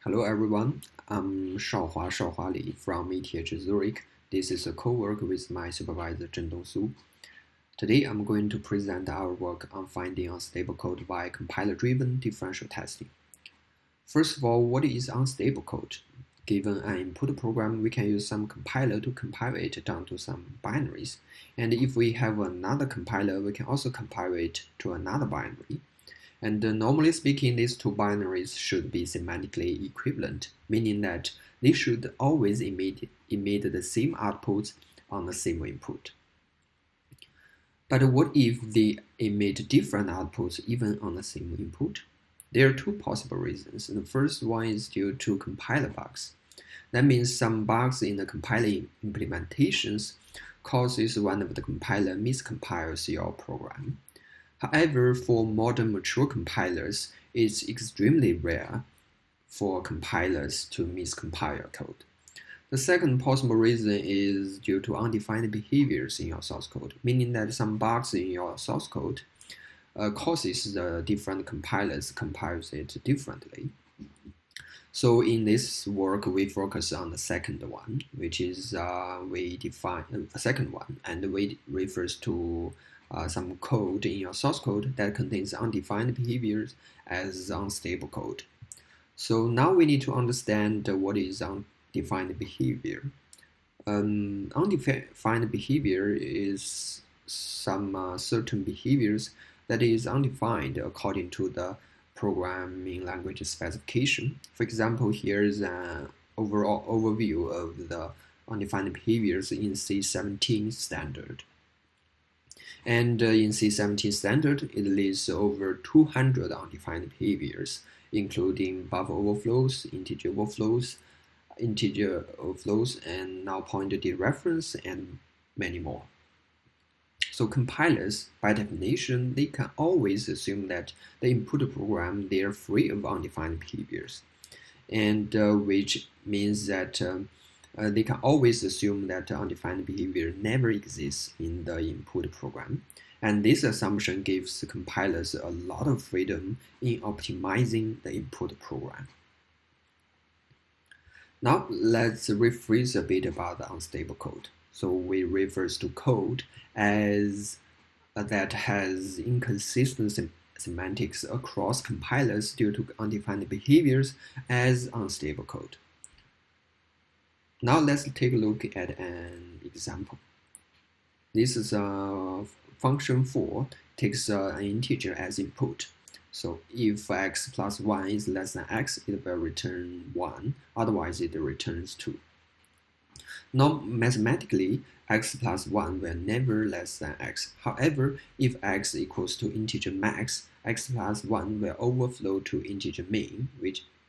Hello everyone, I'm Shaohua Li from ETH Zurich. This is a co-work with my supervisor Zhendong. Today I'm going to present our work on finding unstable code via compiler-driven differential testing. First of all, what is unstable code? Given an input program, we can use some compiler to compile it down to some binaries. And if we have another compiler, we can also compile it to another binary. And normally speaking, these two binaries should be semantically equivalent, meaning that they should always emit the same outputs on the same input. But what if they emit different outputs even on the same input? There are two possible reasons. The first one is due to compiler bugs. That means some bugs in the compiler implementations causes one of the compiler miscompiles your program. However, for modern mature compilers, it's extremely rare for compilers to miscompile your code. The second possible reason is due to undefined behaviors in your source code, meaning that some bugs in your source code causes the different compilers compiles it differently. So in this work, we focus on the second one, which is we define the second one, and we refers to some code in your source code that contains undefined behaviors as unstable code. So now we need to understand what is undefined behavior. Undefined behavior is some certain behaviors that is undefined according to the programming language specification. For example, here is an overall overview of the undefined behaviors in C17 standard. And in C17 standard, it lists over 200 undefined behaviors, including buffer overflows, integer overflows, and null pointer dereference, and many more. So compilers, by definition, they can always assume that the input program, they are free of undefined behaviors, and which means that they can always assume that undefined behavior never exists in the input program. And this assumption gives compilers a lot of freedom in optimizing the input program. Now let's rephrase a bit about the unstable code. So we refers to code as that has inconsistent semantics across compilers due to undefined behaviors as unstable code. Now let's take a look at an example. This is a function for takes an integer as input. So if x plus 1 is less than x, it will return 1, otherwise it returns 2. Now mathematically, x plus 1 will never less than x. However, if x equals to integer max, x plus 1 will overflow to integer min,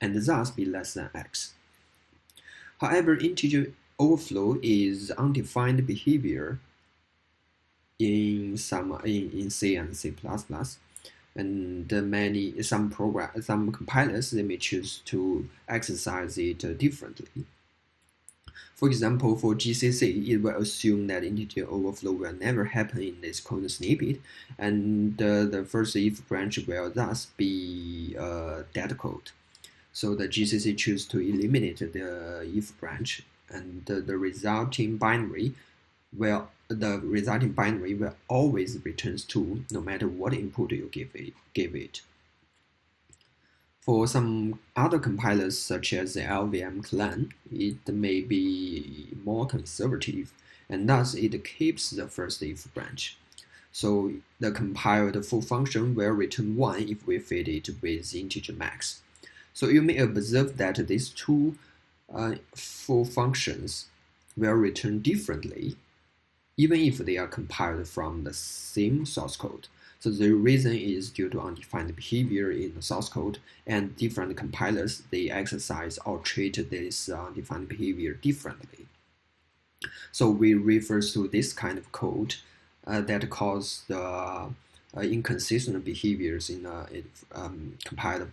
and thus be less than x. However, integer overflow is undefined behavior in C and C++, and some compilers they may choose to exercise it differently. For example, for GCC, it will assume that integer overflow will never happen in this code snippet, and the first if branch will thus be dead code. So the GCC chooses to eliminate the if branch, and the resulting binary will always returns 2, no matter what input you give it. For some other compilers, such as the LVM clan, it may be more conservative, and thus it keeps the first if branch. So the compiled full function will return 1 if we feed it with integer max. So you may observe that these two full functions will return differently, even if they are compiled from the same source code. So the reason is due to undefined behavior in the source code, and different compilers, they exercise or treat this undefined behavior differently. So we refer to this kind of code that cause the inconsistent behaviors compiled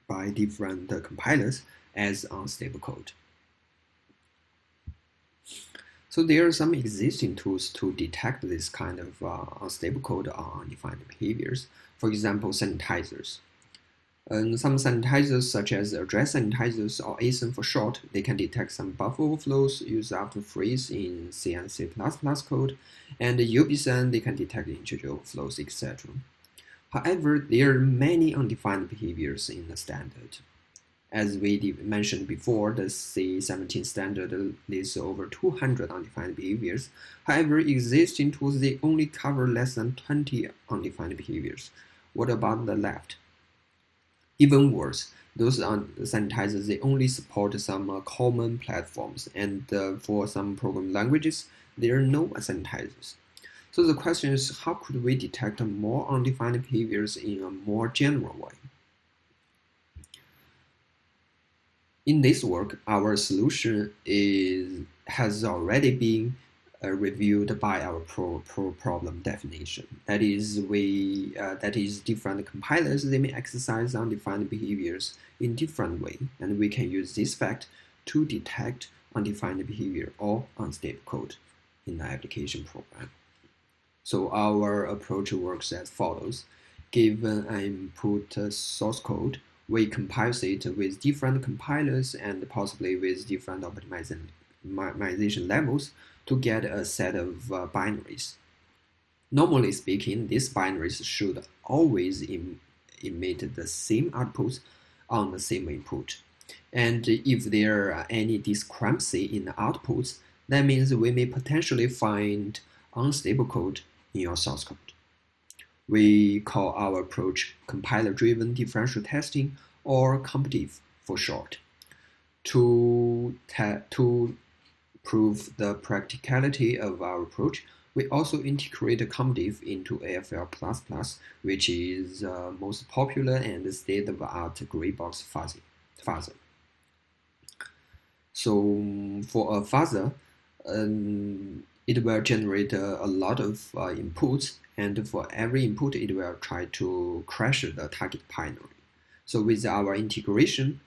by different compilers as unstable code. So there are some existing tools to detect this kind of unstable code or undefined behaviors. For example, sanitizers. Some sanitizers, such as address sanitizers or ASIN for short, they can detect some buffer overflows used after freeze in C and C++ code, and UBSAN, they can detect integer overflows, etc. However, there are many undefined behaviors in the standard. As we mentioned before, the C17 standard lists over 200 undefined behaviors. However, existing tools, they only cover less than 20 undefined behaviors. What about the left? Even worse, those sanitizers, they only support some common platforms, and for some programming languages, there are no sanitizers. So the question is, how could we detect more undefined behaviors in a more general way? In this work, our solution has already been reviewed by our problem definition. That is, different compilers, they may exercise undefined behaviors in different way, and we can use this fact to detect undefined behavior or unstable code in the application program. So our approach works as follows. Given an input source code, we compile it with different compilers and possibly with different optimization levels to get a set of binaries. Normally speaking, these binaries should always emit the same outputs on the same input. And if there are any discrepancy in the outputs, that means we may potentially find unstable code in your source code. We call our approach compiler-driven differential testing, or CompDiff for short. To prove the practicality of our approach, we also integrate CompDiff into AFL++, which is most popular and state-of-the-art gray box fuzzer. So for a fuzzer, it will generate a lot of inputs, and for every input, it will try to crash the target binary. So with our integration,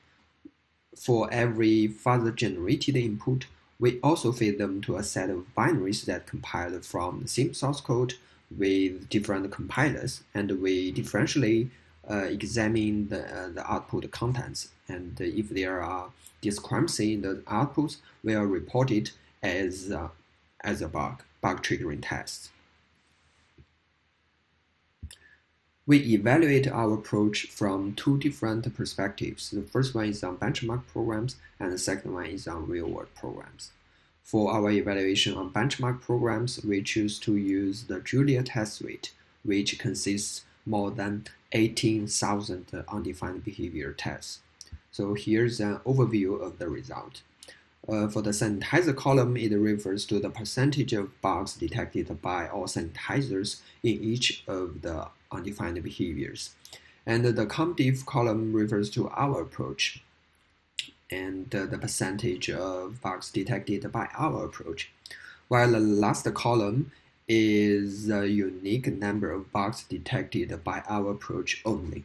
for every fuzzer generated input, we also feed them to a set of binaries that compile from the same source code with different compilers, and we differentially examine the output contents. And if there are discrepancy in the outputs, we will report it as a bug triggering test. We evaluate our approach from two different perspectives. The first one is on benchmark programs, and the second one is on real-world programs. For our evaluation on benchmark programs, we choose to use the Julia test suite, which consists more than 18,000 undefined behavior tests. So here's an overview of the result. For the sanitizer column, it refers to the percentage of bugs detected by all sanitizers in each of the undefined behaviors. And the CompDiff column refers to our approach and the percentage of bugs detected by our approach, while the last column is a unique number of bugs detected by our approach only.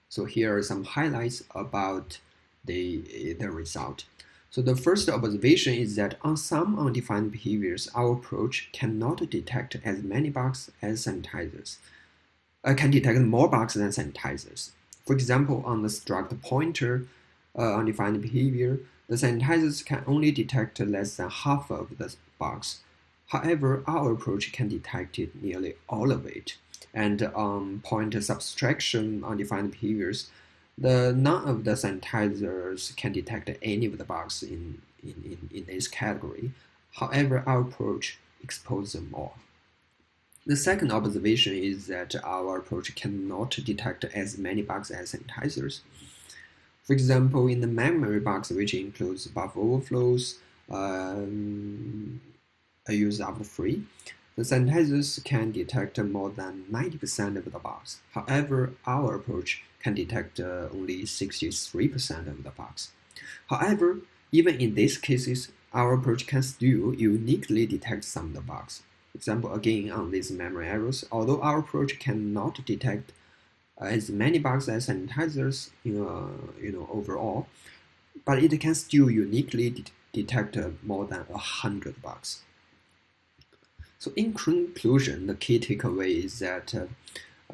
So here are some highlights about the result. So the first observation is that on some undefined behaviors, our approach cannot detect as many bugs as sanitizers. Can detect more bugs than sanitizers. For example, on the struct pointer undefined behavior, the sanitizers can only detect less than half of the bugs. However, our approach can detect nearly all of it. And on pointer subtraction undefined behaviors, none of the sanitizers can detect any of the bugs in this category. However, our approach exposes them all. The second observation is that our approach cannot detect as many bugs as sanitizers. For example, in the memory bugs, which includes buffer overflows, used after free, the sanitizers can detect more than 90% of the bugs. However, our approach can detect only 63% of the bugs. However, even in these cases, our approach can still uniquely detect some of the bugs. For example, again, on these memory errors, although our approach cannot detect as many bugs as sanitizers, overall, but it can still uniquely detect more than 100 bugs. So in conclusion, the key takeaway is that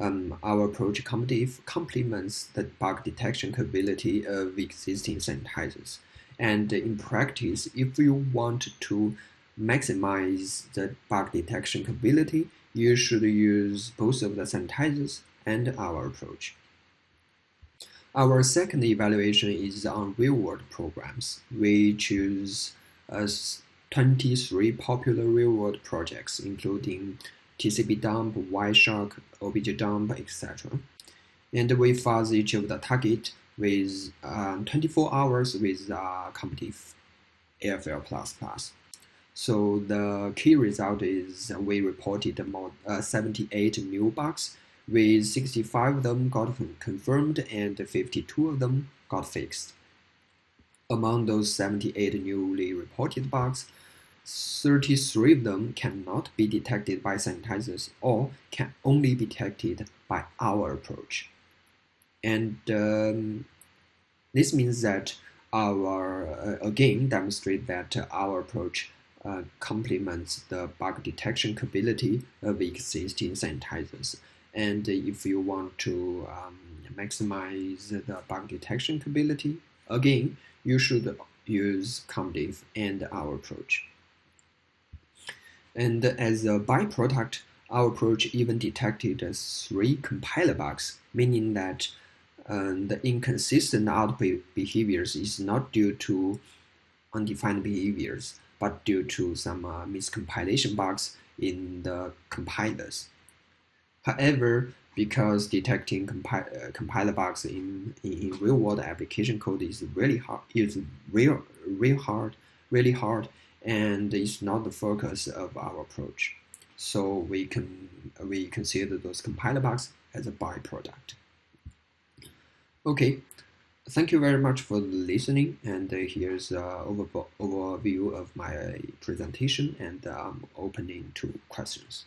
our approach complements the bug detection capability of existing sanitizers. And in practice, if you want to maximize the bug detection capability, you should use both of the sanitizers and our approach. Our second evaluation is on real-world programs. We choose 23 popular real-world projects, including TCP dump, Wireshark, OBJ dump, etc. And we fuzz each of the target with 24 hours with competitive AFL++. So the key result is we reported 78 new bugs, with 65 of them got confirmed and 52 of them got fixed. Among those 78 newly reported bugs, 33 of them cannot be detected by sanitizers or can only be detected by our approach. And this means that our again demonstrate that our approach complements the bug detection capability of existing sanitizers. And if you want to maximize the bug detection capability, again, you should use competitive and our approach. And as a byproduct, our approach even detected 3 compiler bugs, meaning that the inconsistent output behaviors is not due to undefined behaviors, but due to some miscompilation bugs in the compilers. However, because detecting compiler bugs in real-world application code is really hard, and it's not the focus of our approach. So we consider those compiler bugs as a byproduct. Okay, thank you very much for listening, and here's an overview of my presentation, and I'm opening to questions.